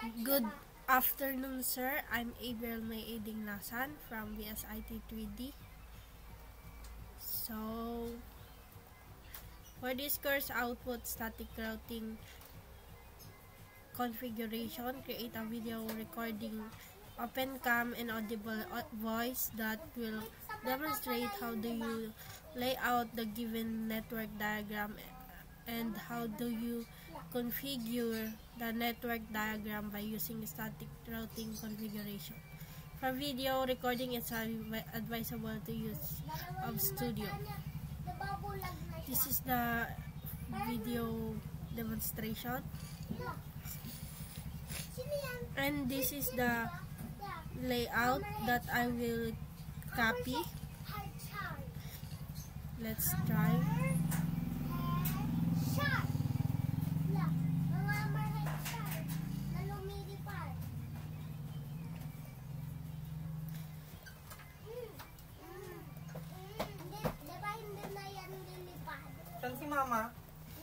Good afternoon, sir. I'm Abel May Edinglasan from VSIT 3D. So, for this course output static routing configuration, create a video recording open cam and audible voice that will demonstrate how do you lay out the given network diagram and how do you configure the network diagram by using static routing configuration. For video recording, it's advisable to use Studio. This is the video demonstration, and this is the layout that I will copy. Let's try. Saan si Mama?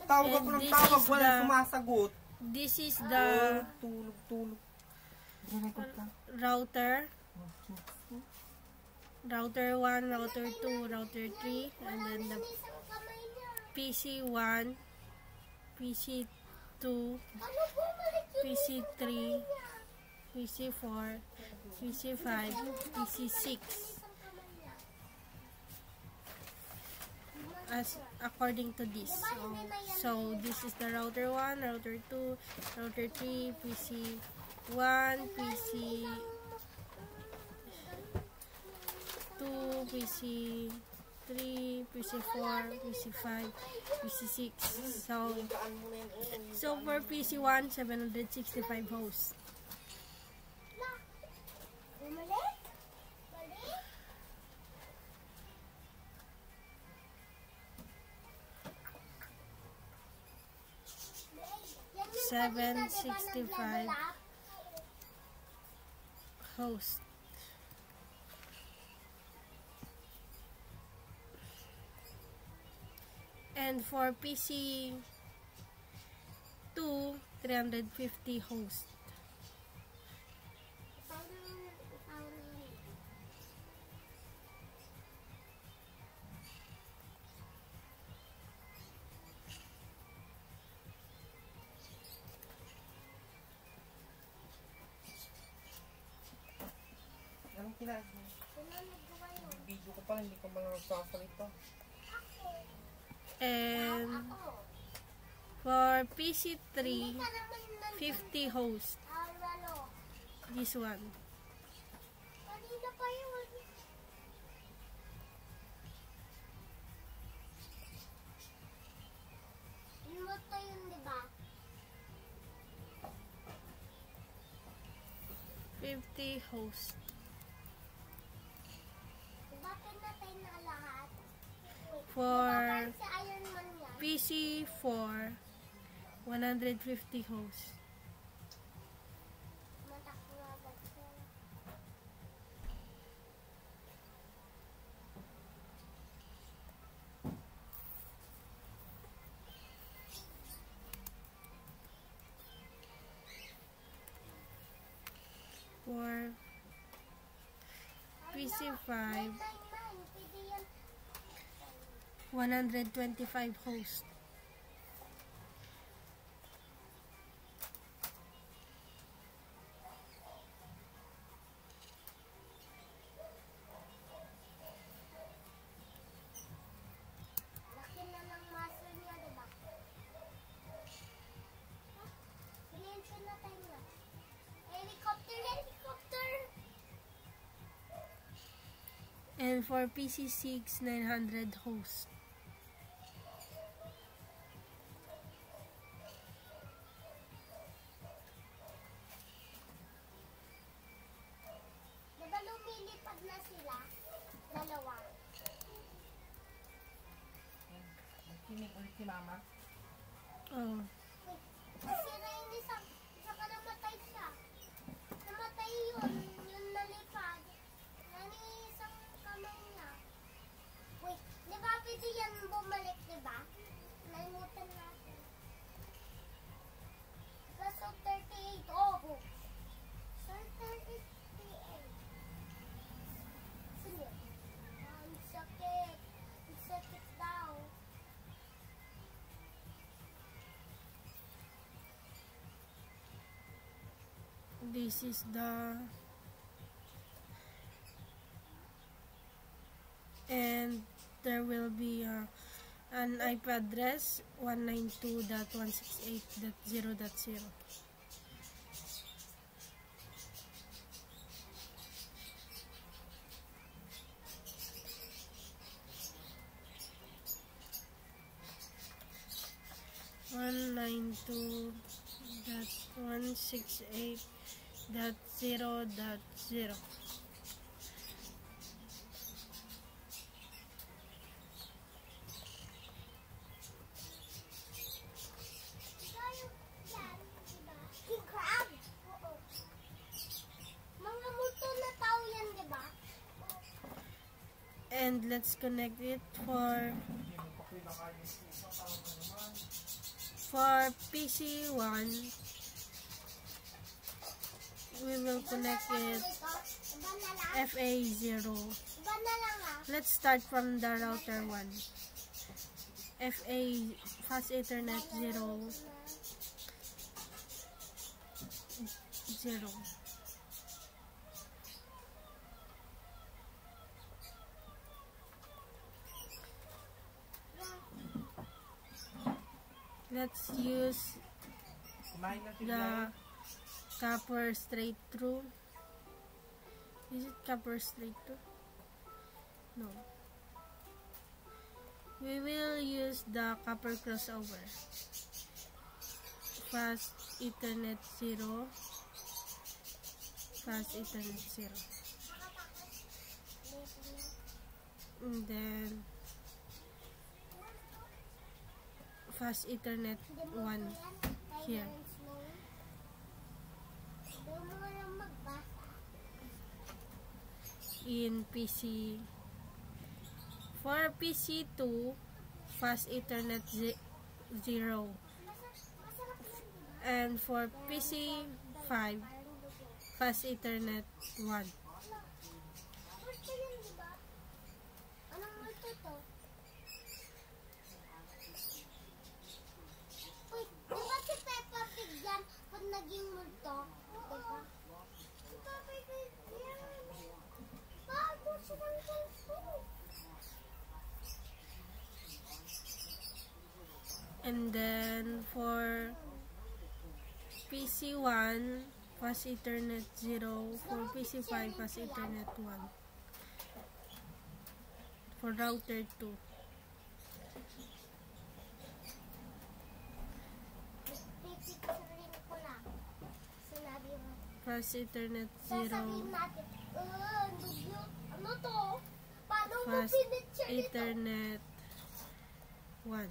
Tawag ako ng tawag, walang sumasagot. This is the tulog. router 1, router 2, router 3, and then the PC1, PC2, PC3, PC4, PC5, PC6. As according to this. So this is the router 1, router 2, router 3, PC1, PC2, PC3, PC4, PC5, PC6. So for PC1, 765 hosts. Host. And for PC2, 350 hosts. Anong kinain mo? Video ko pala, hindi ko malang nagsasalita. And for PC3, 50 hosts. This one. Host. For PC4, 150 hosts. For PC5, 125 hosts. And for PC6, 900 hosts. Diba lumilipad na sila? Dalawa. Kinig ulit si Mama? Oh. Sira yung isang, saka namatay siya. Namatay yun, yung nalipad. Isang kamay niya. Wait, di ba pwede yan bumalik, di ba? Nalimutan natin. Plus of 38, oh, this is the, and there will be an IP address 192.168.0.0. One 92.168.0.0. King crab? Oo. Mga multo na tao yan, di ba? And let's connect it for PC1. We will connect it Iba na lang. FA0. Iba na lang ha. Let's start from the router 1. FA fast Ethernet 0. Let's use Kumain na si the Brian. copper straight through. Is it copper straight through? No. We will use the copper crossover. Fast Ethernet 0. Fast Ethernet 0. And then Fast Ethernet 1 here. Hindi mo lang magbasa. In PC. For PC2, Fast Ethernet 0. Masarap yan, di ba? And for PC5, Fast Ethernet 1. Multo yan, di ba? Anong multo to? Uy, di ba si Peppa Pig yan pag naging multo? Di ba? Si Peppa Pig yan. Bago silang multo. And then for PC1, Fast Ethernet 0. For PC5, Fast Ethernet 1. For router 2. Pipicturin ko lang. Sinabi mo. Fast Ethernet 0. Sasabihin natin, Nubyo, ano to? Paano mo Fast pinitsure ito? Ethernet 1.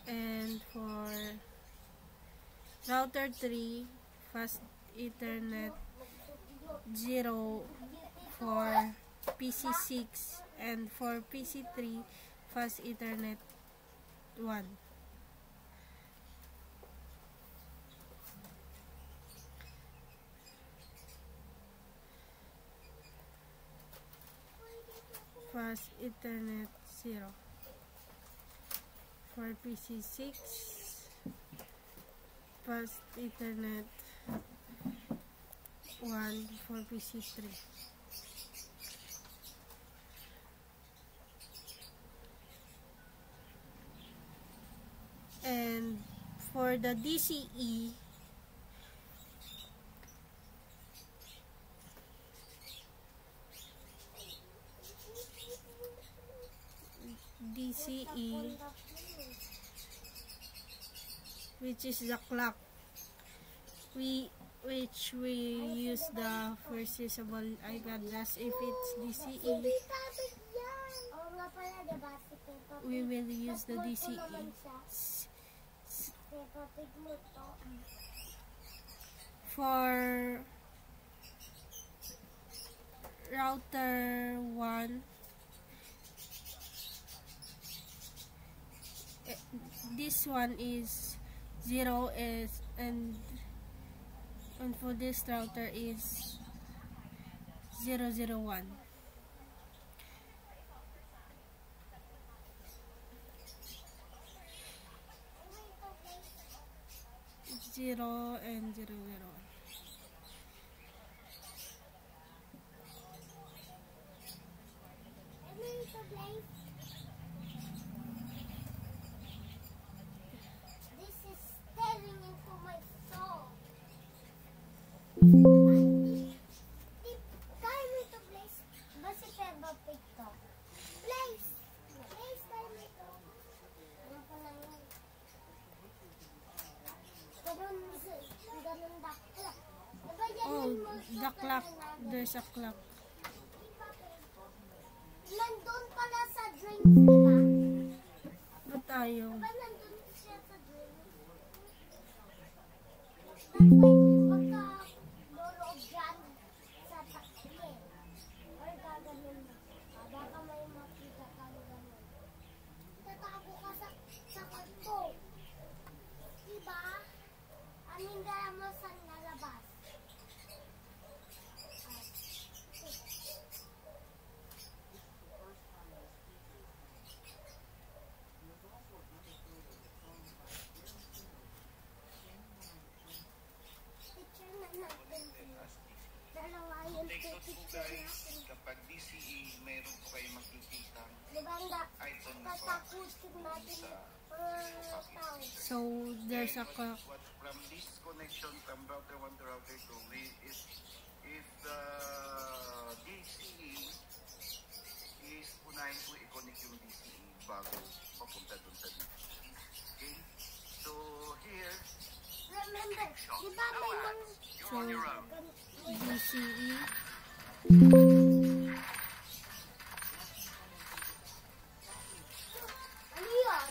And for router 3, Fast Ethernet 0 for PC6, and for PC3, Fast Ethernet 1. Fast Ethernet 0 for PC6, Fast Ethernet 1 for PC3. And for the DCE, which is the clock, which we use the first usable IP address. If it's DCE, Peppa Pig yan. Oo nga pala, diba? Si Peppa Pig. we will use the Multo DCE. naman siya. Peppa Pig multo. For router 1, this one is 0 and for this router is 001. 0 and 0, 0. This is staring into my soul. Tell me to place. Basi peba pito. Place. Place, tell me to. Ano pa lang yun? Ganun dakla. Diba yan Oh, yung most the clock. natin? There's a clock. Nandun pala sa drinks, diba? Ba tayo? Diba nandun siya sa drinks? That's why magka-loob dyan sa takye. Or gaganon na. Baka may makita ka na gano'n. Tatago ka sa kanto. Diba? Amin mo sa nalabas. Picture na natin. Dalawa yung Take note po picture guys, natin. kapag DCE, mayroon po kayo makikita Diba ang item na po tatakutin natin sa mga tao. So, there's a clock. what from this connection from router 1 to router 2, if the DCE is unahin po i-connect yung DCE bago papunta dun sa DCE. Okay? So here, Remember, diba may mga So, DCE. ano yun?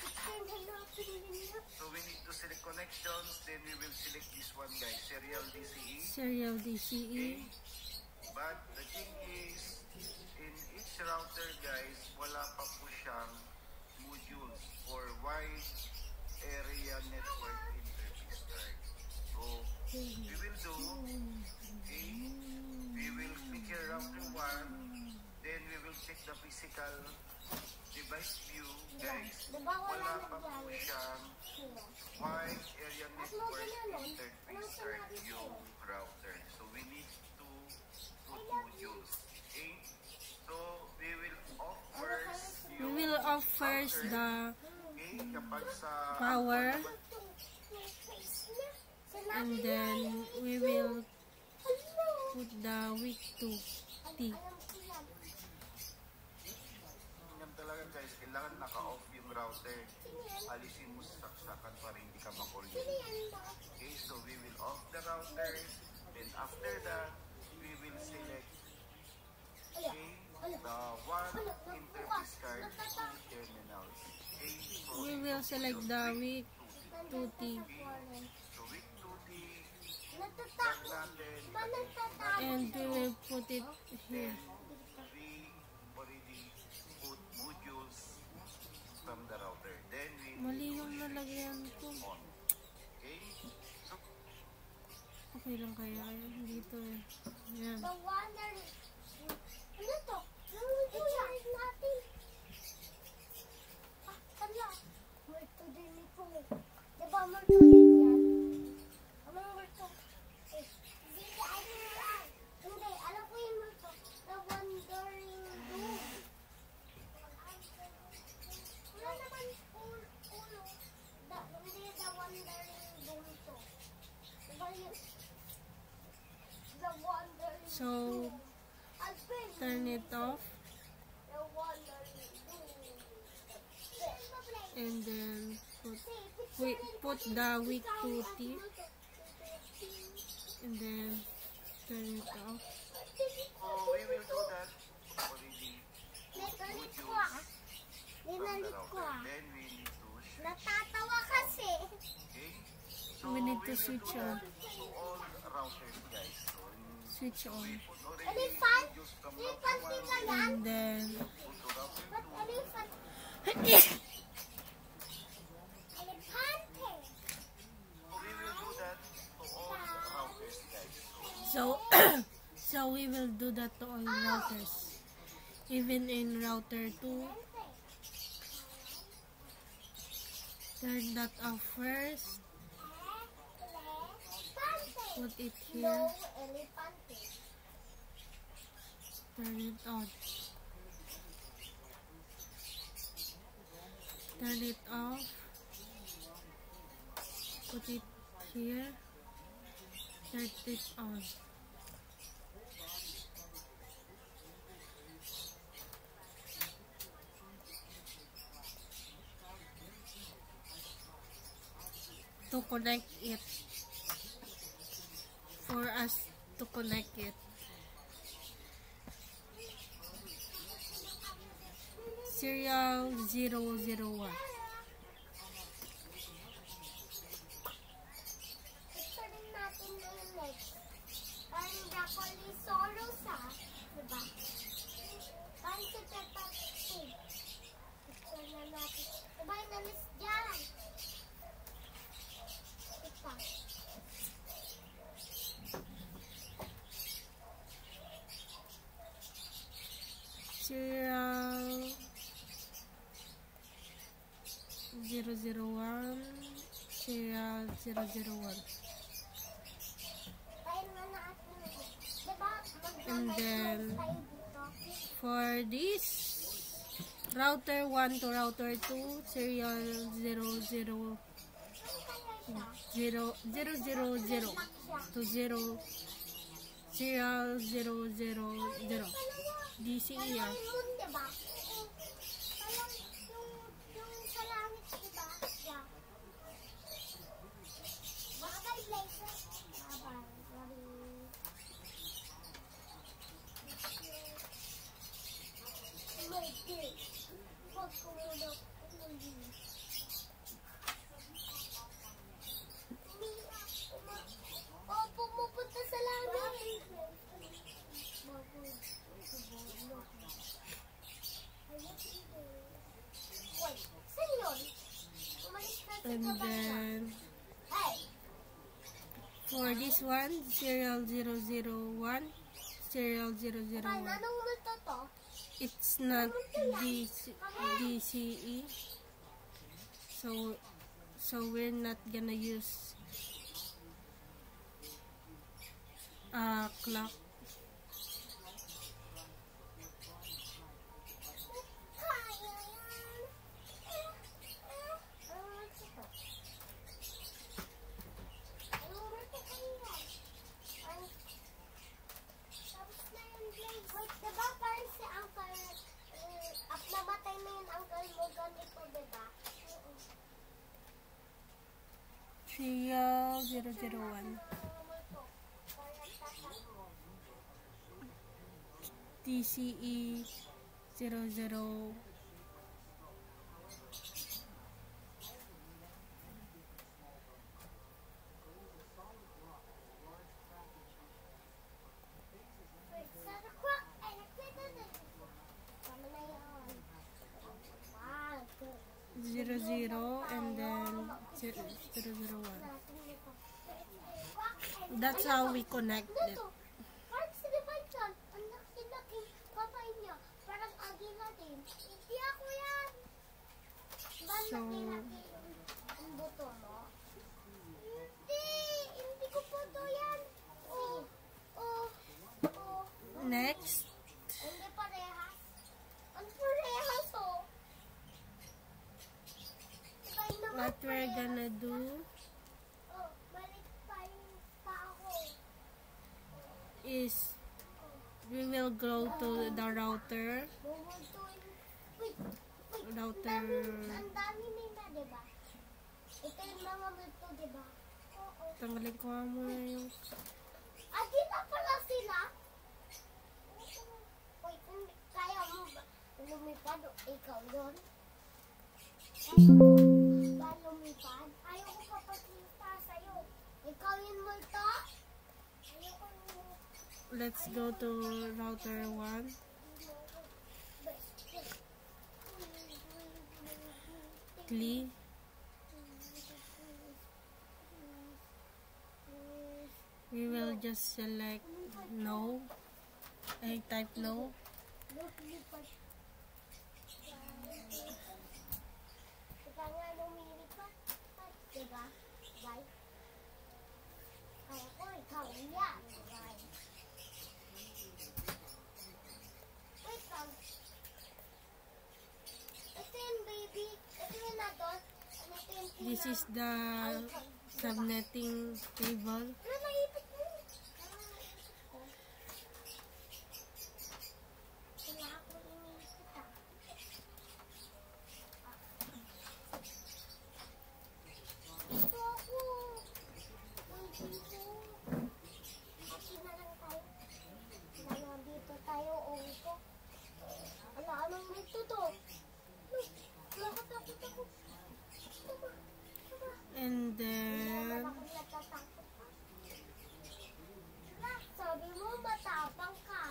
Picture na natin nila. so we need to select connections, then we will select this one guys, serial DCE. Serial DCE. But the thing is, in each router guys, wala pa po siyang modules or wide area network interface card. So, we will do, okay, we will pick your router 1, then we will check the physical device view guys. Diba wala Wala pa po nagyari? siyang Sila. wide area network ginanon? interface card yung router. So we need to put modules. Okay? So we will off first We yung will off first the okay, kapag sa power, Yung face niya. Sinabi and niya, then we will put the wick to T. alam ko yan. yan talaga guys, kailangan naka-off yung router. Alisin mo sa saksakan para hindi ka makuryente. Sino yan ba? Okay, so we will off the router. Then after that, we will select okay, the one interface card to terminals. Okay, so We will select the wick to T. so with 2D, Natatakot. natin, Ba natatakot? And we will put it here. we already put modules from the router. Then we Mali yung nalagyan ko. on. Okay, so Okay lang kaya yun dito eh. Yan. The wonder. Ano to? Picture natin. Ah, hala. Multo din ito. Diba multo din yan? Anong multo? Eh, hindi, hindi, alam ko yung multo. The wandering doom. Wala naman ulo. Hindi the wandering doom to. Diba yun? The wandering So, doom. turn it off. The wandering doom. And then put the wick to T. And then turn it off. we will do that already Nagalit ko modules ah. from the Ninalit ko router. ah. Then we need to switch. Natatawa kasi. Okay? So We need to will switch do on. that to all routers guys. So Switch on. put already Elephant? modules from Elephant router din 1 ba yan? And then put to router Ba't 2. elephant? Elepante. We will do that to all routers guys. So so we will do that to all routers. Even in router 2 Turn that off first. Elefante. Put it No, here. elefante. Turn it on. Turn it off. Put it here. Turn it on. To connect it. For us to connect it. Serial 001. Picture din natin yung next. Parang broccoli soros diba? Parang si Peppa Pig. Picture na natin. Diba yung nalis dyan? Ito. Serial 001. Serial 001. Ayun na natin. Diba? And then, Tayo dito. for this router 1 to router 2, serial 000 to 0 serial 000 DCE Yung moon, diba? Parang yung sa langit, diba? Yeah. Bagay, laser. Oh, pumupunta sa langit. Wait, saan yun? Umalis na sa and baba. then Hey! for this one serial 001 serial 001 Anong multo to? it's not DCE, so we're not gonna use a clock. Kaya yan. Anong multo to? Anong multo kaya? Tapos na yung blade. Wait, diba parang si Uncle, namatay na yung Uncle mo ganito, diba? Serial 001 DCE 00 00 and then 001. That's how we connect it. Parang si Leviathan, ang laki-laking kamay niya. Parang agila din. Hindi ako yan. Ba So, laki-laki yung buto mo? Hindi ko po to yan. Next, Hindi parehas. Ang parehas, oh. Iba yung naman what we're gonna do, balik pa yung tao. is we will go to the router. Bubuntuin. Wait. Router. Ang dami nila, diba? Ito yung mga multo, diba? Oo. Tanggalin ko nga muna yung Di na pala sila? Wait, kaya mo ba lumipad o ikaw yun? Kaya mo ba lumipad? Ayaw ko kapagkita sa'yo. Ikaw yung multo? Ayaw ko yung... let's go to router 1. Clean. We will just select no. I type no. Lumipad. Ika nga lumilipad. Ayan. Wait lang. Ito yung baby. Ito yung adult. Ano ito yung This is the subnetting table. Ano naipit mo? Wala ako iniipit ah. Dito ako. Dito. Dito na lang tayo. Dalawa dito tayo. Upo. Ala, anong dito to? Nakatakot ako. Tama. And then, Ako natatakot ka. Sabi mo matapang ka.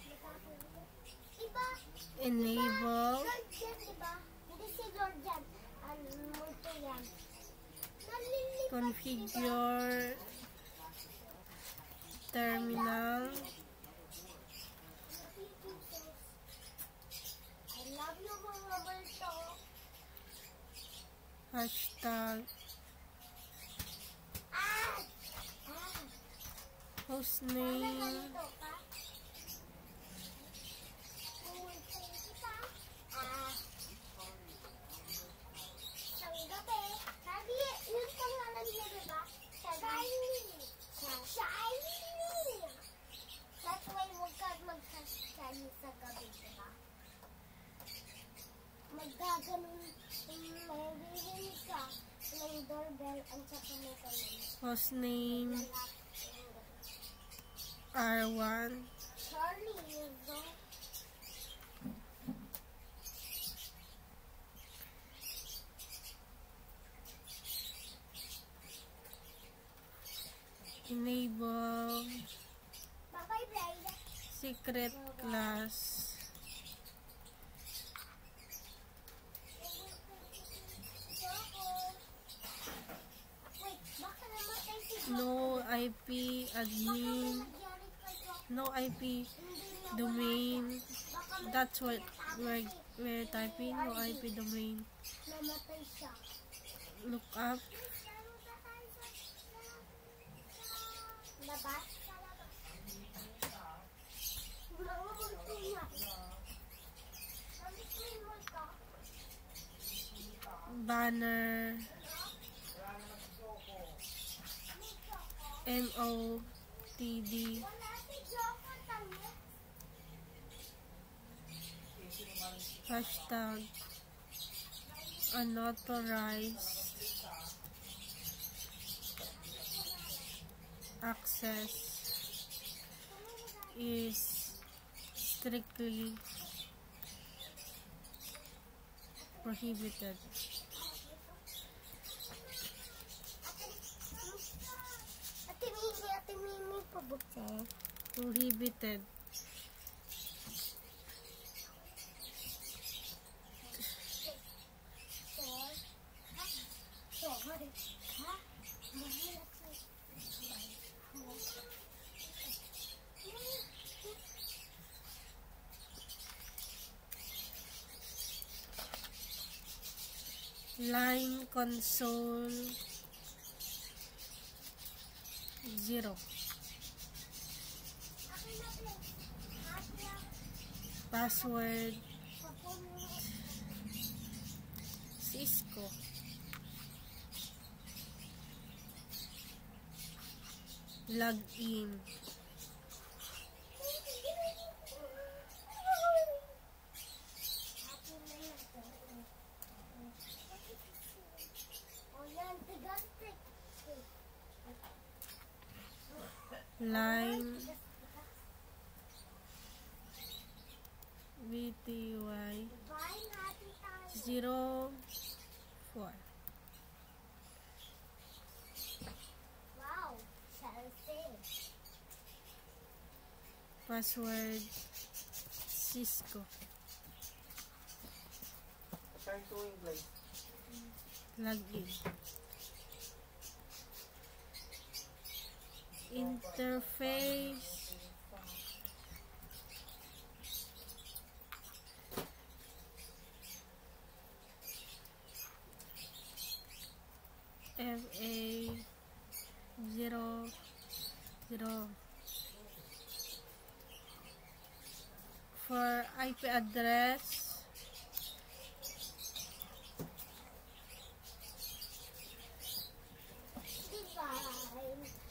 Matapang ka. Diba? enable Lord yan, diba? Hindi si Lord yan. Multo yan. Nalilipat, configure terminal, I love you mga multo. hashtag, Ah! hostname, Ganito ka? Multo kita. Isang gabi, sabi, yun pangalan niya, diba? Shiny. Shiny. That's why huwag ka mag-shiny sa gabi, diba? Magaganon, maririnig ka ng doorbell ang saka may kanon. hostname R1, Charlie, you know? enable Bye-bye, Bride. secret class, Wait, baka namatay si no IP admin, no IP domain. That's what we're typing, no IP domain. Namatay siya. Look up Labas? Mga multo niya. Nandito yung multo. banner MOTD Wala si Joko tangi. hashtag unauthorized access is strictly prohibited. Ate Mimi, pabukse. Prohibited. Line console 0. Password Cisco. Login. Line VTY 04. Wow, Chelsea. Password Cisco. Turn to English. Login. Interface. 0. For IP address,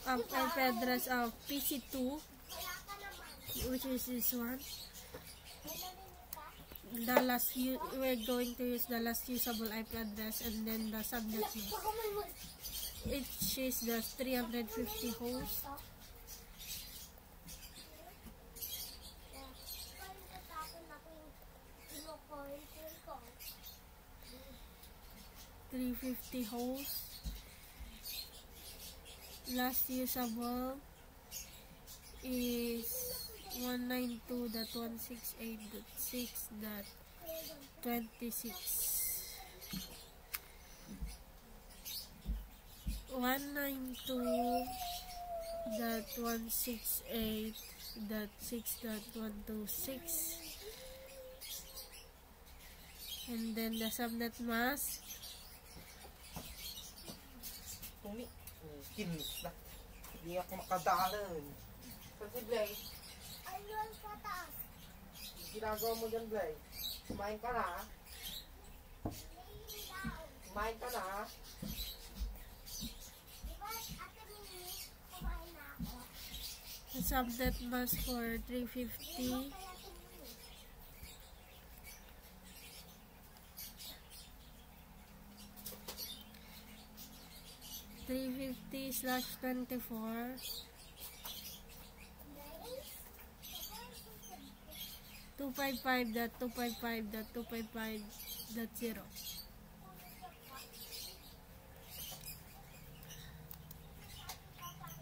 IP address of PC2, which is this one. The last we're going to use the last usable IP address, and then the subnet mask. It is the 350 host. Last usable is 192.168.6.26. 192.168.6.126, and then the subnet mask. Kinis na. Hindi ako makadalan. Kasi Blay, Ayun sa taas. ginagawa mo dyan, Blay. Kumain ka na. Kumain ka na. Diba, Ate Mimi, kumain na ako. The subnet mask for 350. Kay Ate Mimi. 350/24, 255.255.255.0,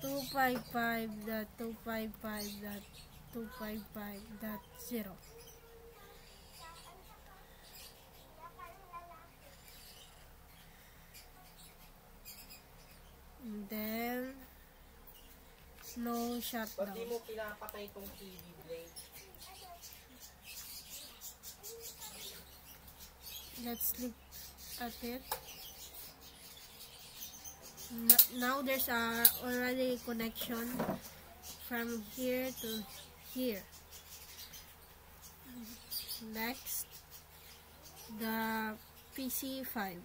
255.255.255.0. And then slow Ba't shutdown. di mo pinapatay itong TV, Blay? Let's look at it. Now there's already connection from here to here. Next, the PC5.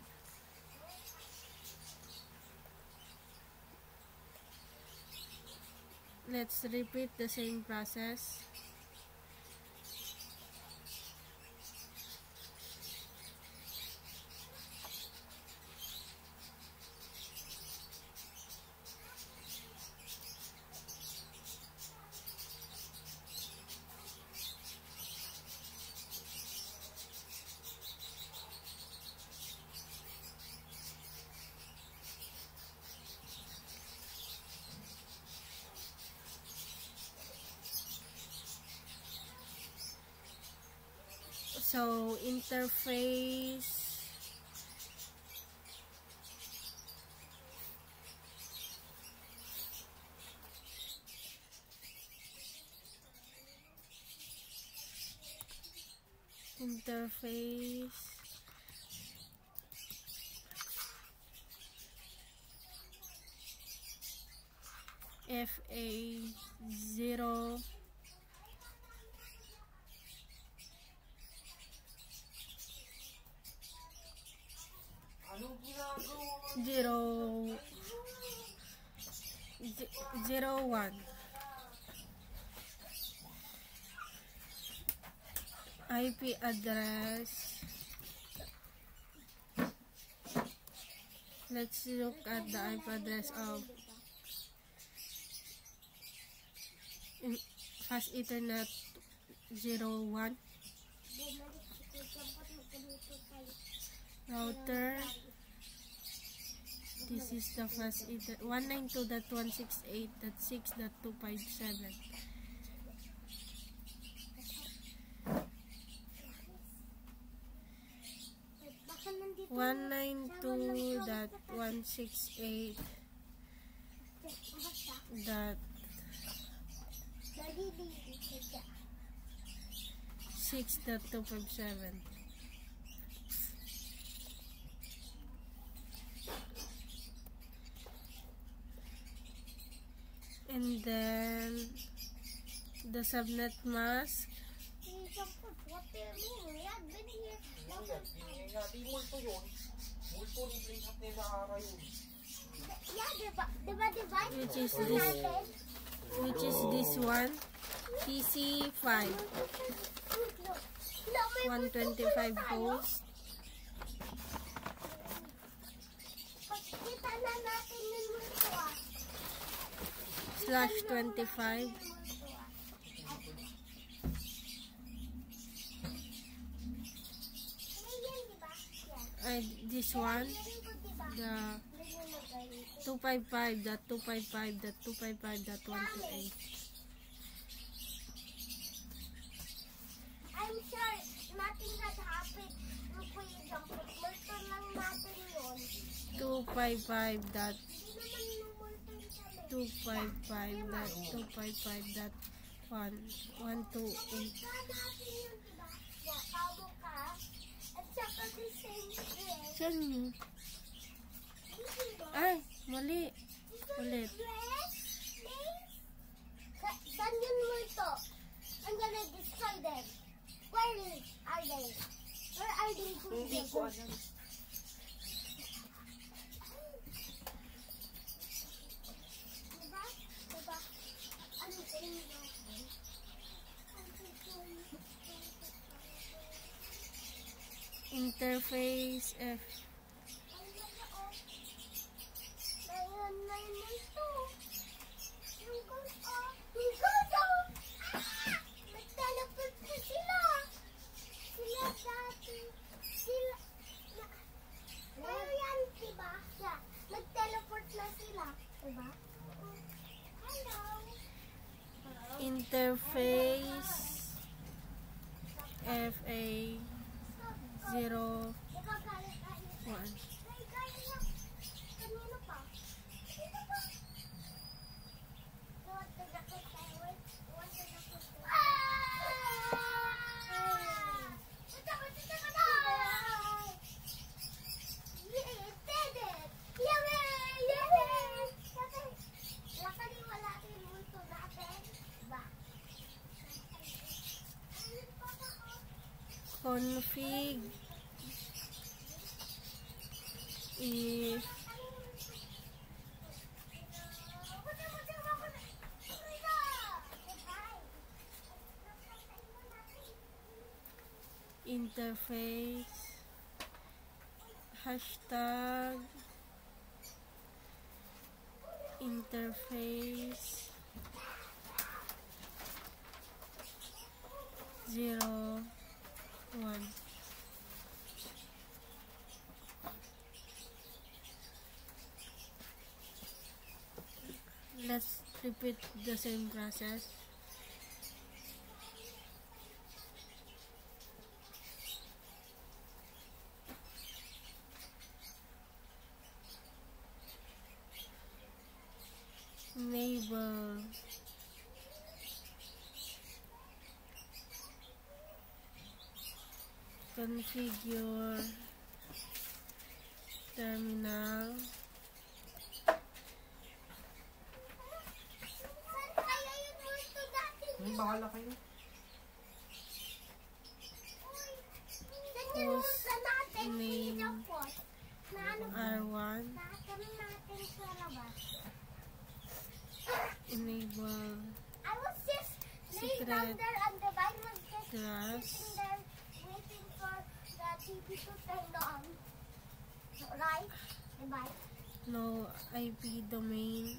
Let's repeat the same process. So interface, FA0 Anong ginagawa? 01 IP address. Let's look at the IP address of Fast Ethernet 01 router. This is the Fast Ethernet 192.168.6.257. Baka nandito 192.168 dot nalilito siya. 6.257. And Then the subnet mask. What do you mean? We have been here. Di multo yun. Multo ni Blinkat nila ara yun. Yeah, diba? Which is this one. TC5. 125 host. Kita na natin yung multo ah. /25. This one, the 255.255.255.128. I'm sure nothing had happened. Multo lang natin yun. 255.255.128. Saan yun? Ay, mali. Ulit. Saan yun multo? I'm gonna destroy them. Where are they? Where are they? Hindi ko alam. Diba? Ano sa inyo? Interface F. Nagteleport na sila. Sila dati. Pero yan, diba? Nagteleport na sila. Diba? Hello. Interface FA01. Kanino pa? Config if interface hashtag interface 01. Let's repeat the same process. Enable configure terminal Bahala kayo. host name R1 enable I was just laying secret down there and the bike was just class sitting there waiting for the TV to turn on. Right? The bike. no IP domain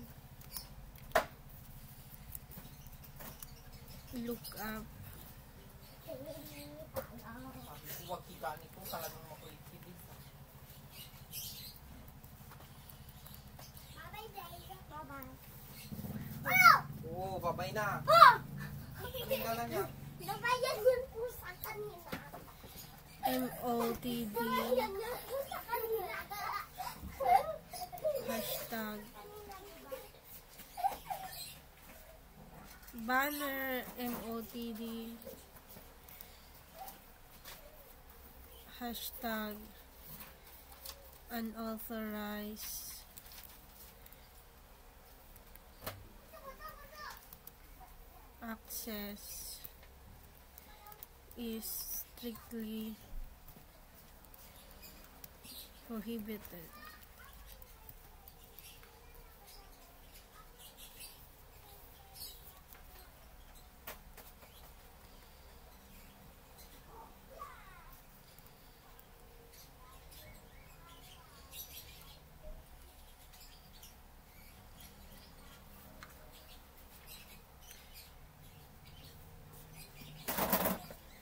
look up Sabi ko, wag kita nito. Talagang makulit-kilit. Bye-bye, Dave. Bye-bye. Oh! Oo, babay na. Oh! Tingnan ka na niya. Nabayan yun po sa kanina. MOTD Nabayan yun po sa kanina. hashtag banner MOTD hashtag unauthorized access is strictly prohibited.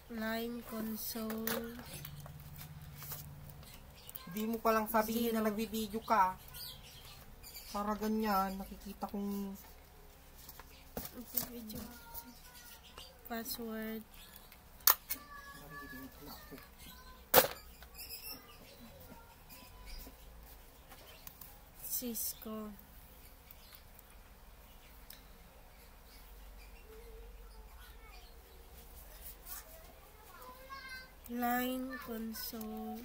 Line console. Hindi mo palang sabihin na nagbibideo ka. Para ganyan, nakikita kong Video. Password. naririnig na ako. Cisco. Line console.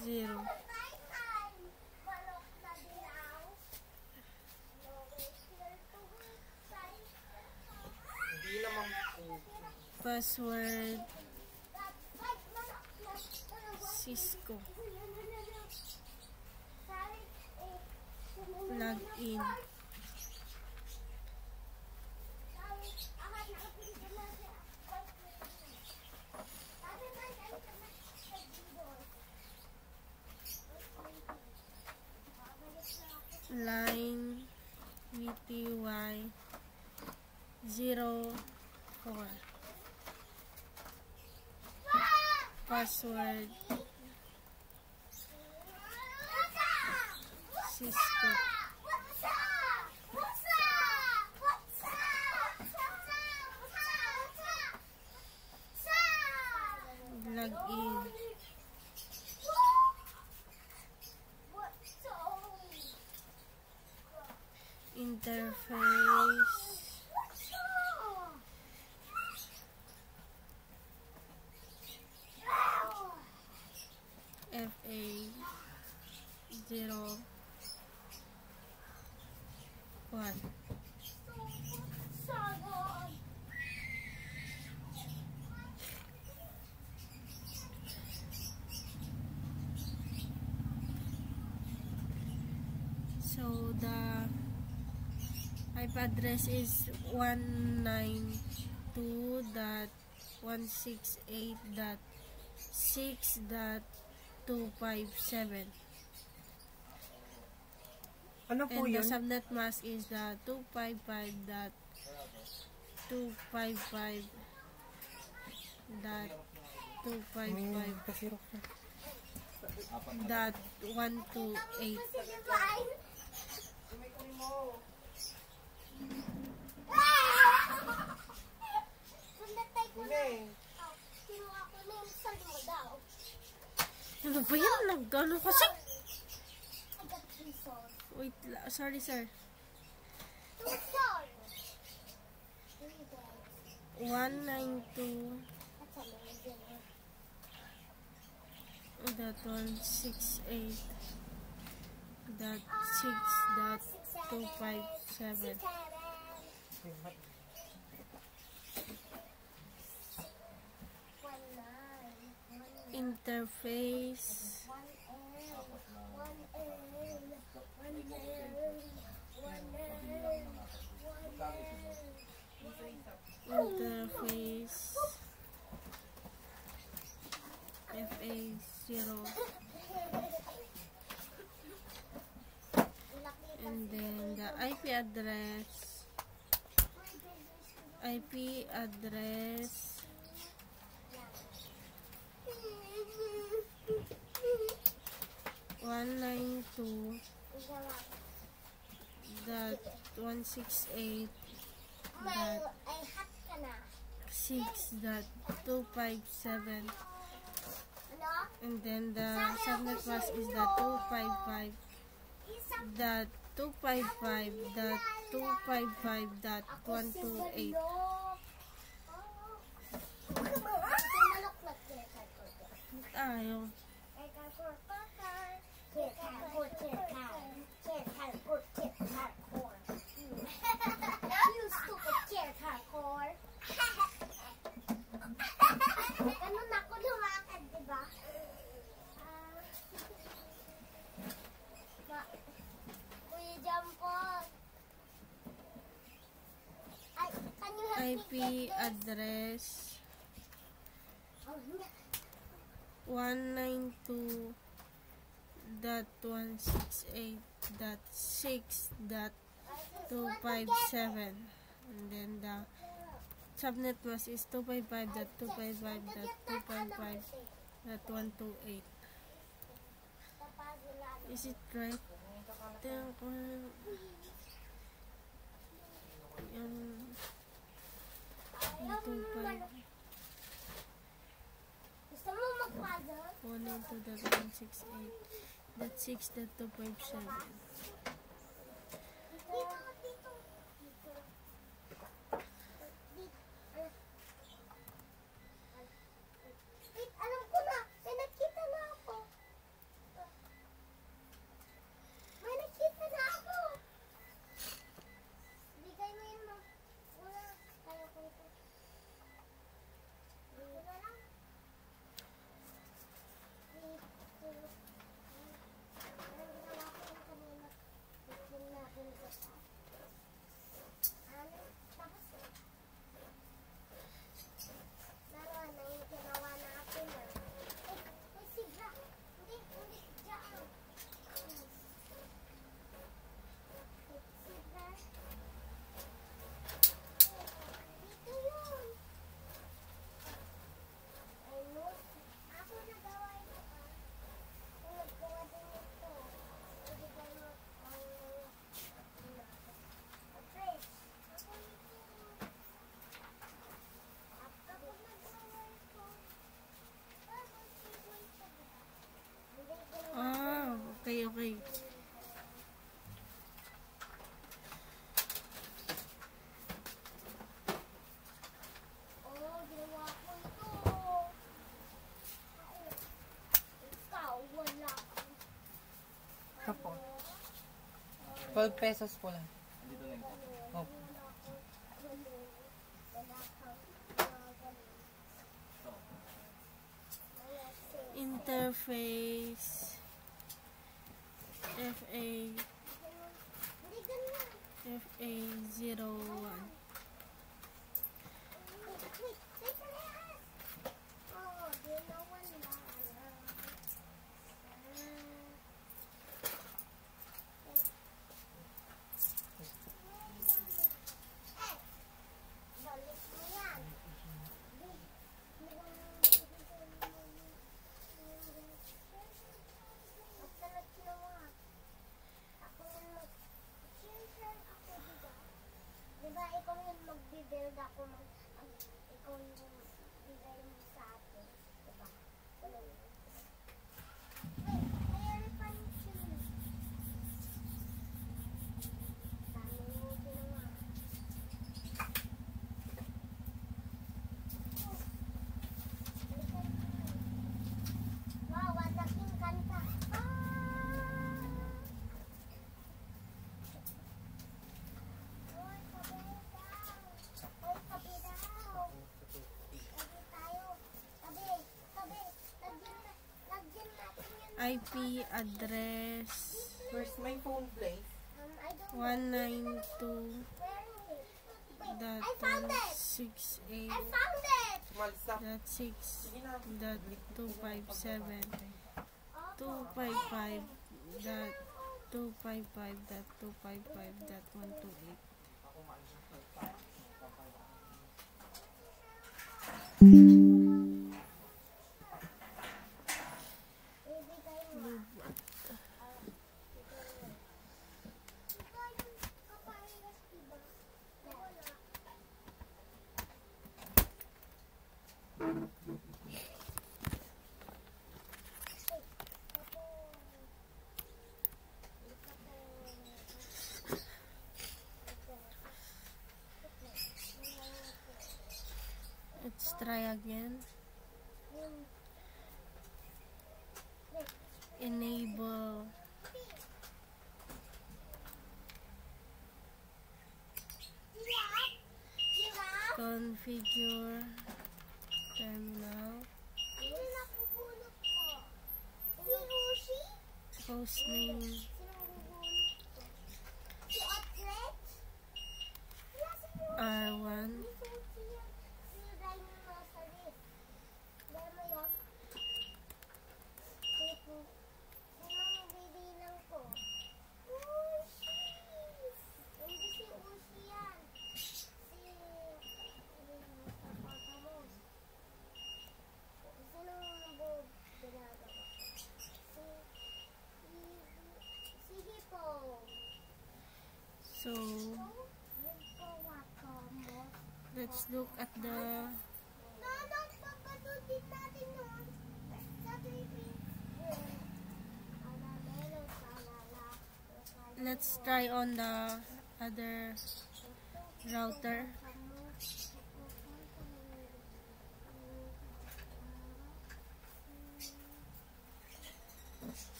Zero. Hindi naman po. Password. Cisco. Login. Line VTY 04. Password Cisco. Login. Interface. FA01. So the IP address is 192.168.6.257. Ano po And the yun? subnet mask is the 255.255.128. Ano ba yan? Nagano kasi? Wait, sorry sir. 192 that 168.6.257. Interface. Interface FA0, and then the IP address 192.168.6.257, and then the subnet mask is the 255.255.128. Tayo. IP address 192.168.6.257, and then the subnet mask is 255.255.255.128. Is it right? Tingnan ko yung 25. Gusto mo mag-puzzle? 192.168.6.257. Dito, dito. Wait, alam ko na. May nakita na ako. May nakita na ako. Bigay mo yun mo. Wala. Kaya ko ito. Wala lang. Wait. Anong ginawa ko yung kanina? Tignan natin ito. Tapos laro na yung ginawa natin na. May sigla. Hindi, dyan. Sigla. Dito yun. Ay, no. Ako nagawa ito Kung naggawa din ito. Hindi tayo fresh. Ako ito. Ako nagawa ito. Okay. Ginawa ko ito. Ikaw, wala. Kapo. 12 pesos po lang. Oh. Interface FA01. Diba, ikaw yung magbibuild ako, ikaw yung bigay mo sa akin. Diba? Wait, mayroon pa yung sila. Dami mo ginawa. Wow, ang laking kanta. IP address Where's my phone, please? 192.168.6.257. I found it! Malis na. Sige na. 255.255.128. Let's try again. Enable configure terminal hostname R1 let's look at the Papatutin natin yun. Sa TV. let's try on the other router.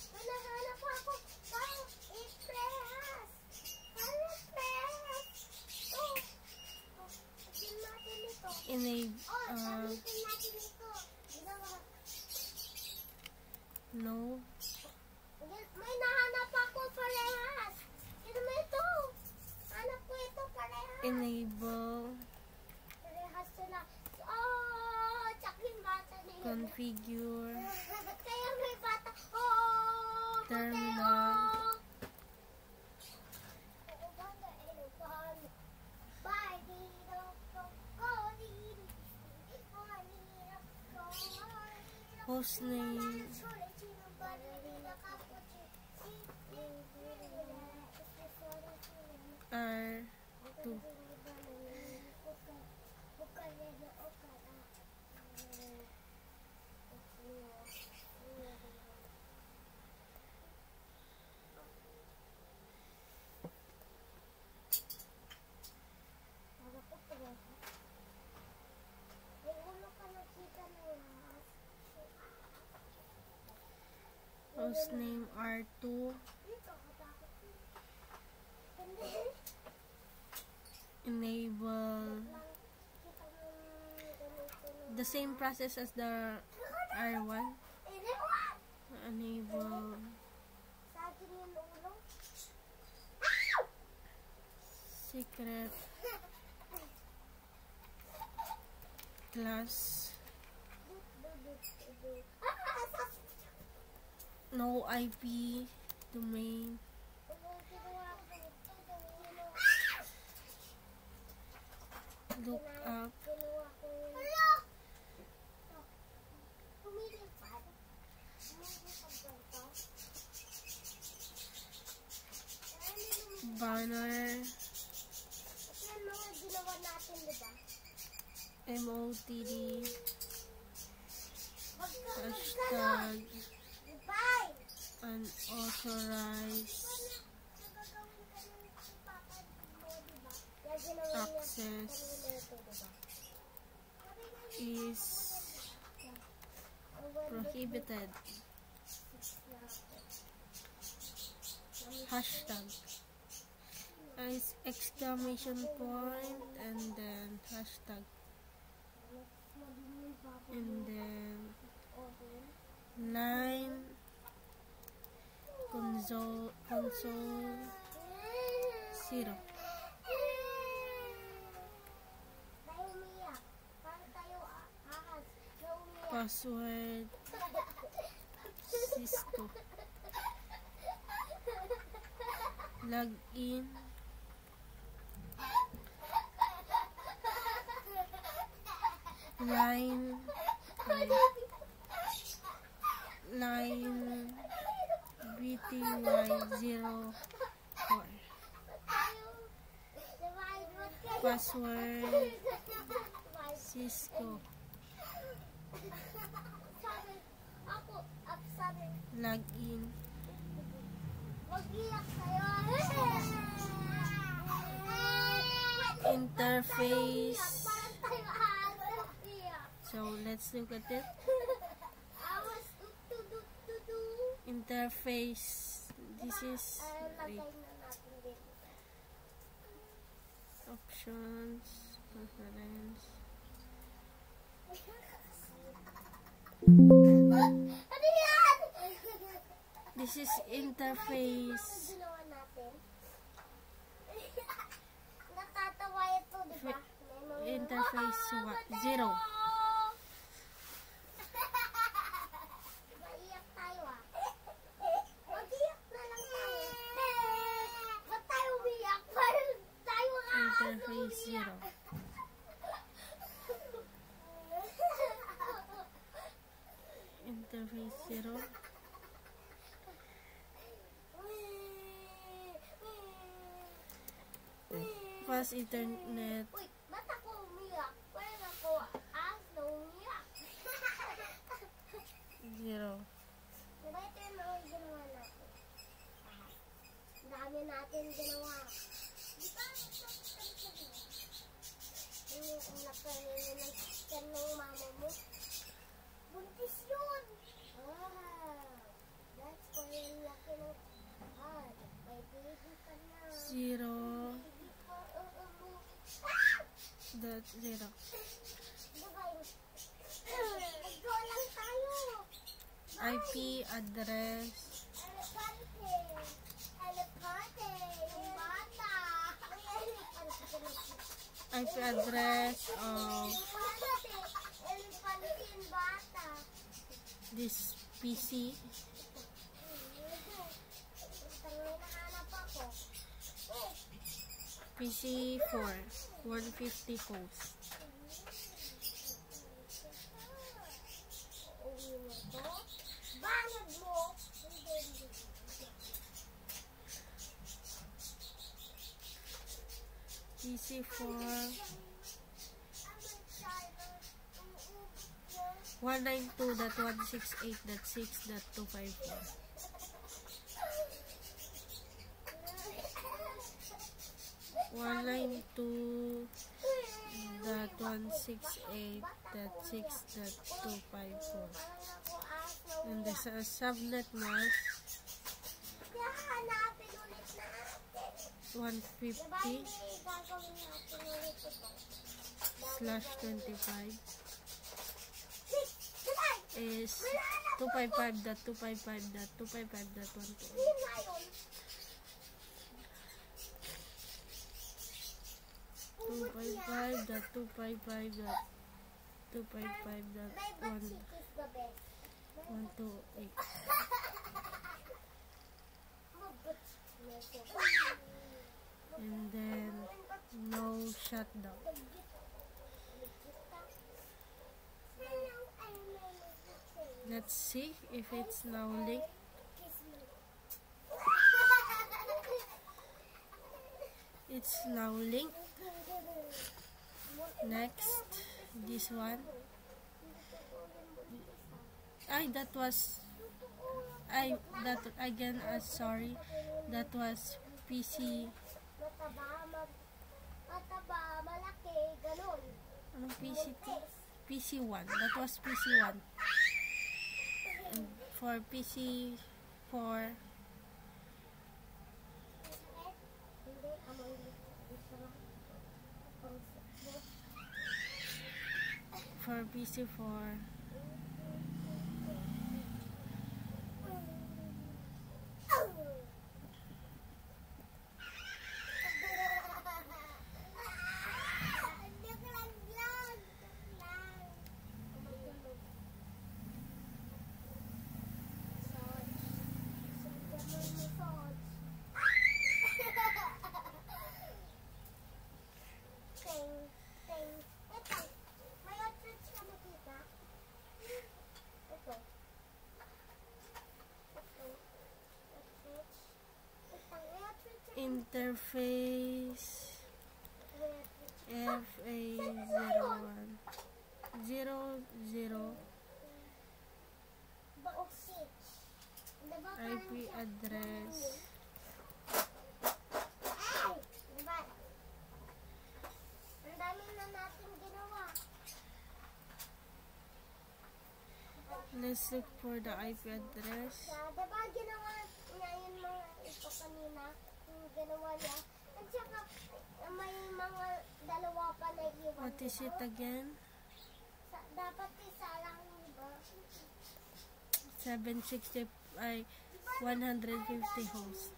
Hanahanap ako. Parang i-prehas. Parang prehas. Oh. Gamitin natin ito. Enable Gamitin natin ito. Ginawa. no. May nahanap ako parehas. Ito mo ito. Hanap ko ito parehas. Enable Parehas sila. Oh, tsak yung bata niya. configure Kaya may bata. Oh, terminal. Hostname R2. Hostname R2. Enable the same process as the R1. Enable secret class, no IP domain, look up banner, MOTD, hashtag unauthorized access is prohibited, hashtag exclamation point and then hashtag and then line console 0 password Cisco, login line BTY04 password Cisco, login interface. So let's look at it. Interface. This is options, preference. This is interface. Nakatawa ito, di ba? Interface 0. Maiyak tayo ah. Mag-iyak na lang tayo. Ba't tayo umiyak? Parang tayo Interface 0. Interface 0. fast internet. Uy, ba't ako umiyak? Parang ako aso umiyak. 0. Diba ito yung mga ginawa natin? Ang dami natin ginawa. Di ba? Yung nakalimutan ng mama mo. Buntis yun! That's why yung laki ng... may baby ka na. 0. That 0. Diba yun? Nag-go lang tayo. IP address. Elepante. Elepante. Yung bata. May elepante. IP address of Elepante yung bata. this PC. Nahanap ako. PC4. 150 host. Uwi mo to. Banag mo. Hindi. PC4. 192.168.6.254. 192.168.6.254. And there's a subnet mask Hanapin ulit natin. 150/25 Diba hindi gagawin natin ulit ito? is 255.255.255.128. Yun na yun. 255.255.255.128. Is the best. And then no shutdown. Let's see if it's now linked. It's now linked. Next, this one. That was sorry, that was PC. Mataba, malaki, ganun. Anong PC2? PC1. That was PC1. And for PC4, for PC4, interface FA01 00 IP address Diba? Ang dami na natin ginawa. let's look for the IP address. Diba ginawa niya yung mga ito kanina? Yung ginawa niya. At saka may mga dalawa pa na iwan. What is it again? Dapat isa lang, diba? 760 ay 150 host.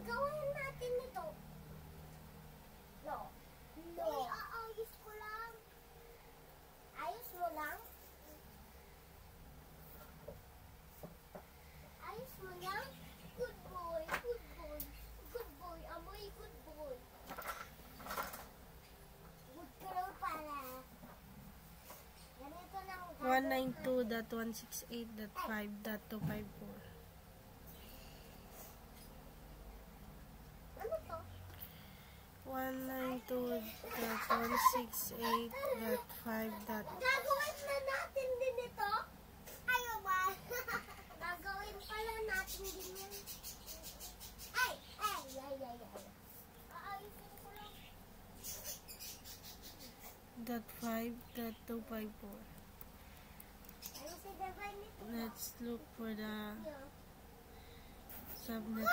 Gawin natin ito. No. Ayos ko lang. Ayos mo lang? Ayos mo 192.168.5.254. Ano to? 192.168.5. Gagawin na natin din ito? Ayaw ba? Gagawin pala natin din yan. Ay! Aayusin ko lang. .5.254. Ayusin na ba nito? Let's look for the subnet.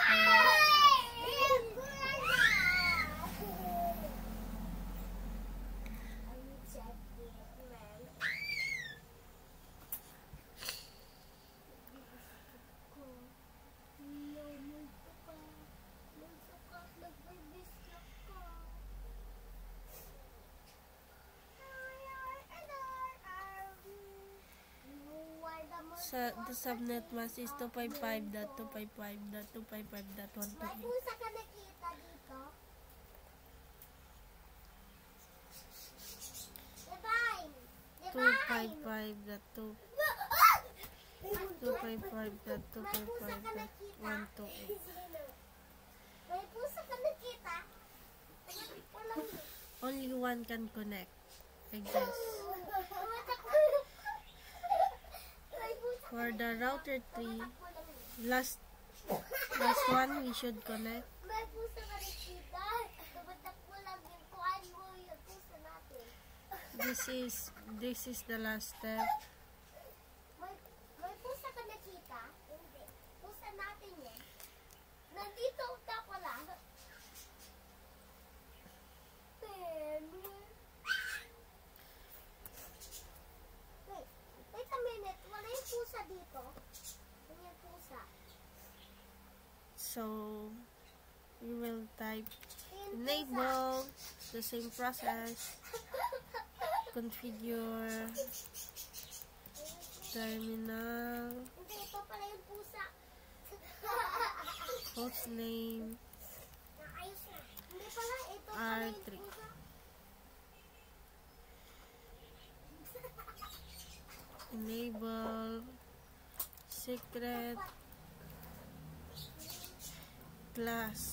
The subnet mask is 255.255.255.128. May pusa ka nakita dito? Divine! Divine! 255.255.128. May pusa ka nakita? Walang Only one can connect, I guess. For the router 3, last one we should connect. May pusa ka nakita? Tumatak mo lang yung kuhaan mo yung pusa natin. This is the last step. May pusa ka nakita? Hindi. Pusa natin yan. Nandito ka pala. Wait a minute. Wala yung pusa dito. Wala yung pusa. So we will type enable, the same process, configure terminal, Hindi, ito pala yung pusa. hostname Naayos na. Hindi pala, ito pala yung R3. pusa. enable secret class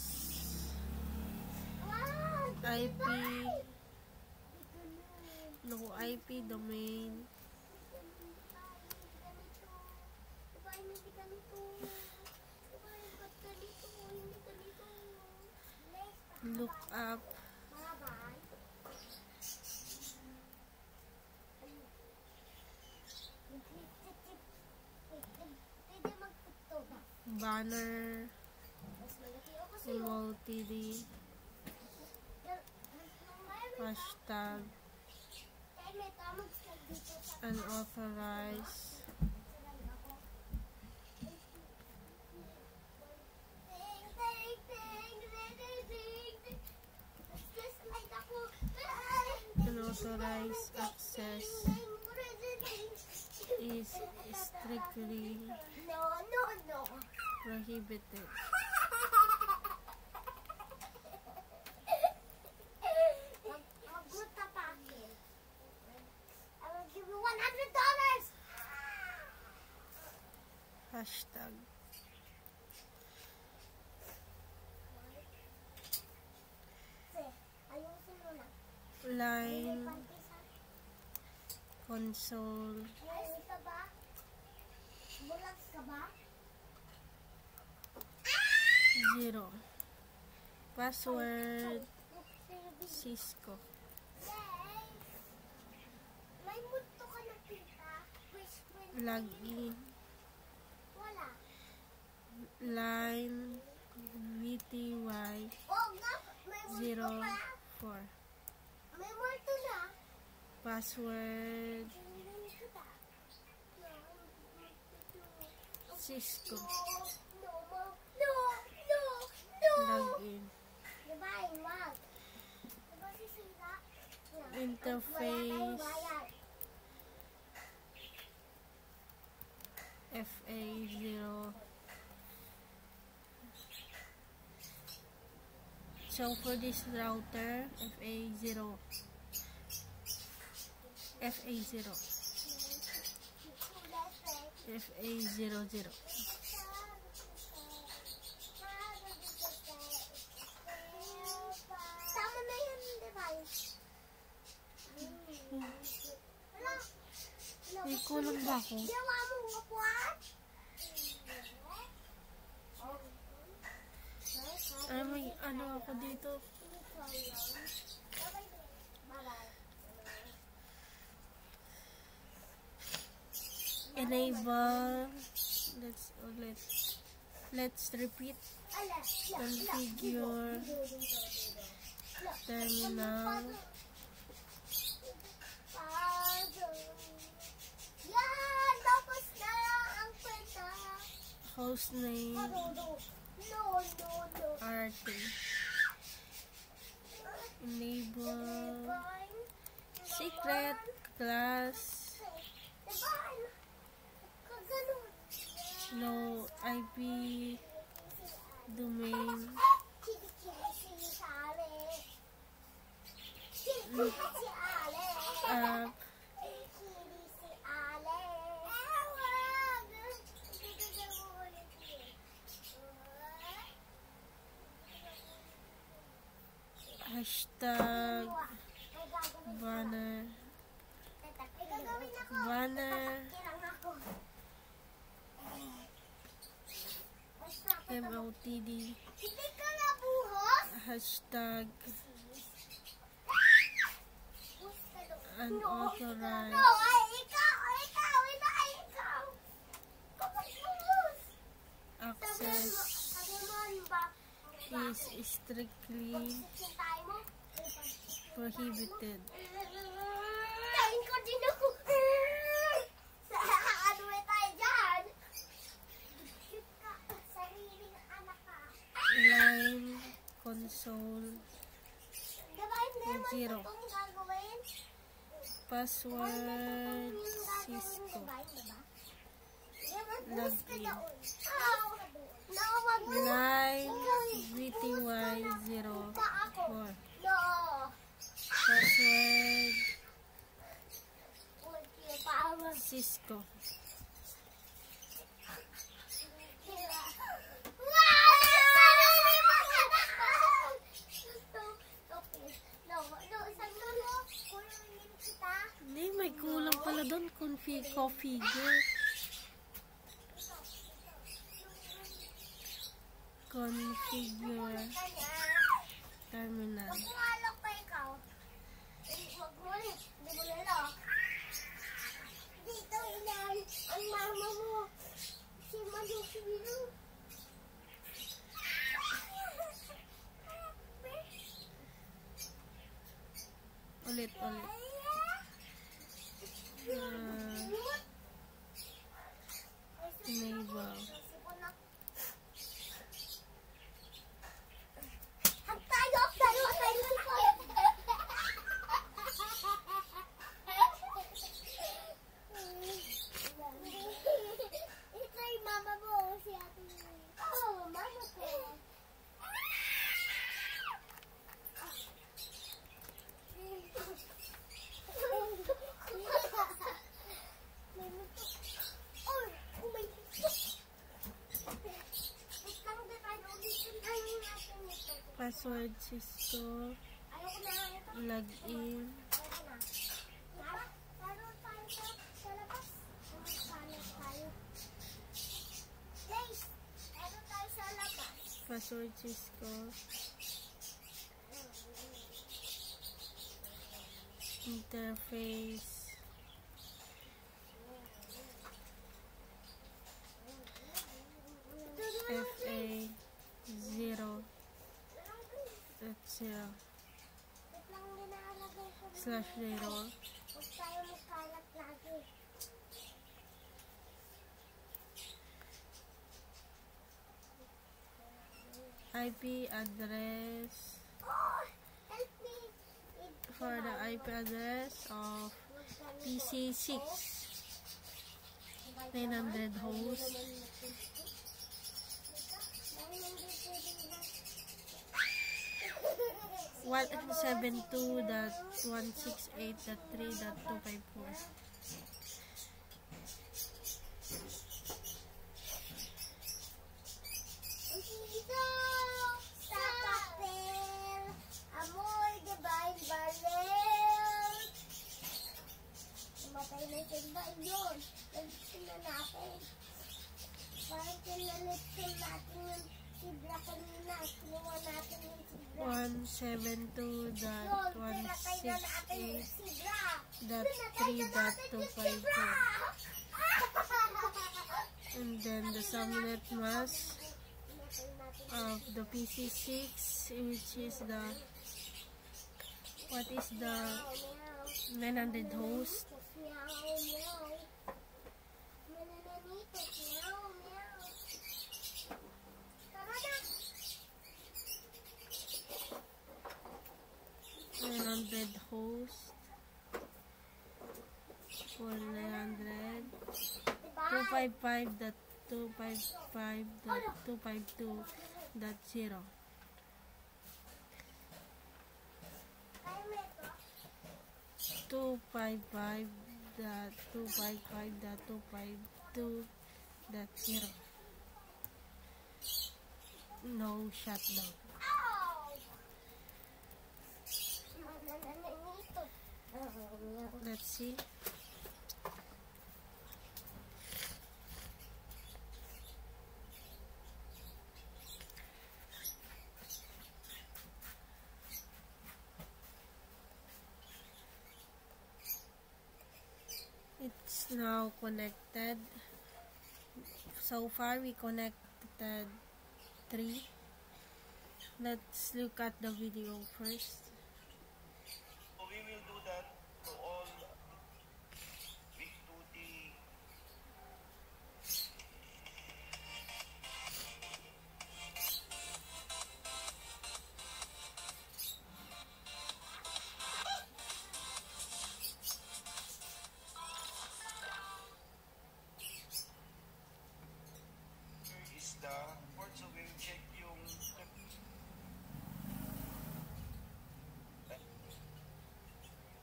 Wow! IP no IP domain lookup banner MOTD hashtag unauthorized unauthorized access is strictly No. prohibited. Magbuta pa akin. I will give you $100. Hashtag Ayusin mo na. line console Ayos ka ba? Bulag ka ba? 0 password Cisco Yay! May multo ka nakita? login Wala. line VTY Oh, nga! May multo ka? 04 May multo na? password Cisco No! login Divine, wag. Diba sisira? interface Bayad. FA0. So for this router FA0 FA00. Tama na yun, device. Wala. May kulang ba ako? Gawa mo upuan? May ano ako dito. Enable. Let's repeat. Configure terminal. Yan! Tapos na ang kwenta. Hostname No. RT. Enable secret class. No IP domain. Hashtag banner MOTD hashtag unauthorized access is strictly prohibited. Kain ko din ako. Ano na tayo dyan? Sariling anak ka. Line console Diba hindi naman 0. itong gagawin? Password Cisco. Login. Line VTY 04. No. Password Cisco. Hindi, may kulang pala doon. Configure. Configure terminal. Magkuhalok pa ikaw. Huwag mo ulit. Hindi mo nalok. Dito ilan ang mama mo. Si Malukilu. Ulit. Enable. Password Cisco. Login. Password Cisco. Interface. FA0. That's 0. /0. Huwag tayo magkalat lagi. IP address. Help me. For the IP address of PC6 900 host. 172.168.3.254. connection natin yung Sibra kanina. Kinuha natin yung Sibra. 172.168.3.252. And then the subnet mask of the PC6, which is the, what is the 900 host. Meow, meow. Manananitos, meow, meow. Tara na. 900 host for 900. Diba? 255.255.252.0. Kaya mo ito? 255.255.252.0. No shutdown. Ow! Manananitos. Let's see. It's now connected. So far we connected 3. Let's look at the video first. So we will do that to all big 2D. Here is the port, so we'll check yung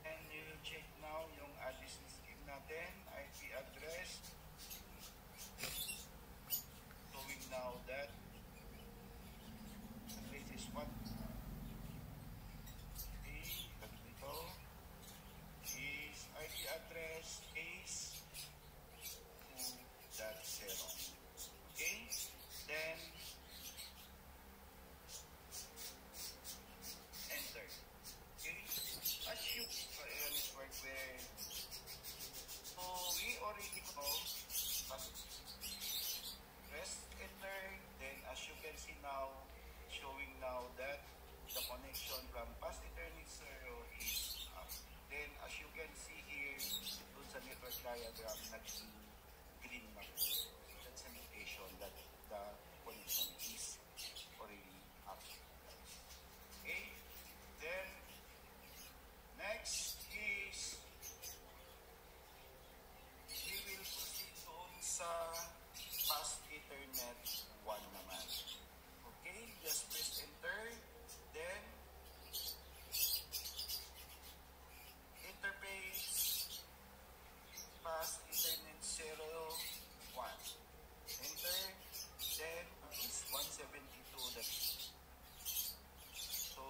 and you will check now yung address scheme natin, IP address. Showing now that address is 1. Okay, dito is IP address case 2.0. Okay, then enter. Okay, as you network where so we already know press enter, then as you can see now showing now that the connection from past Ethernet 0 is up. Then as you can see here dun sa network diagram naging green mark. That's an indication that the connection is already up. Okay, then next is we will proceed doon sa past Ethernet 1 naman. Okay, just press enter, then interface past Ethernet 0 1. Enter, then is 172. So,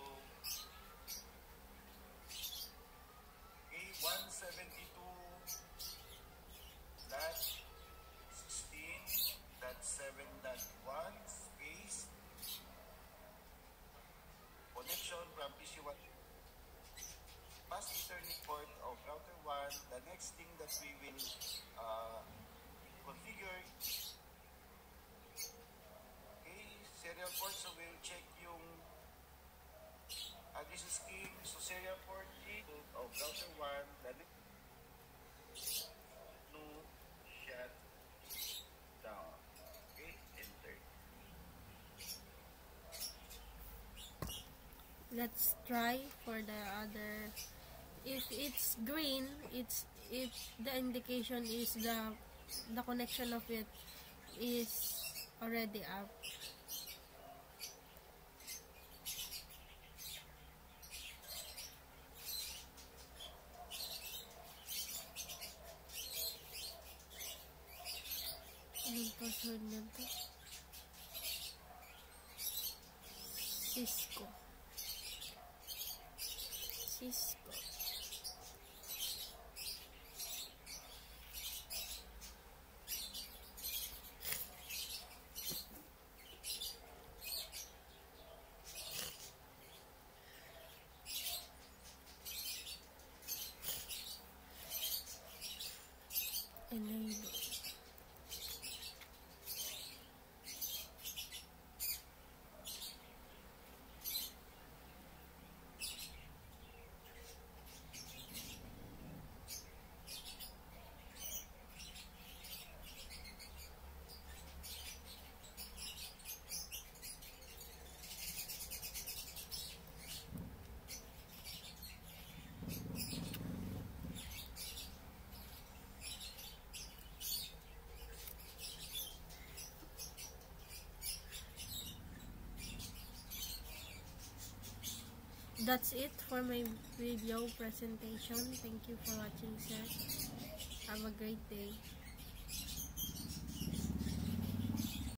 okay, 172.16.7.1 space connection from PC1 past Ethernet port of router 1. The next thing that we will configure, okay, serial port, so we'll check yung address scheme. So serial port of router 1, the next no shut down. Okay, enter. Let's try for the other. If it's green, it's the indication is the connection of it is already up. Anong password nito? Cisco. enable. That's it for my video presentation. Thank you for watching, sir. Have a great day.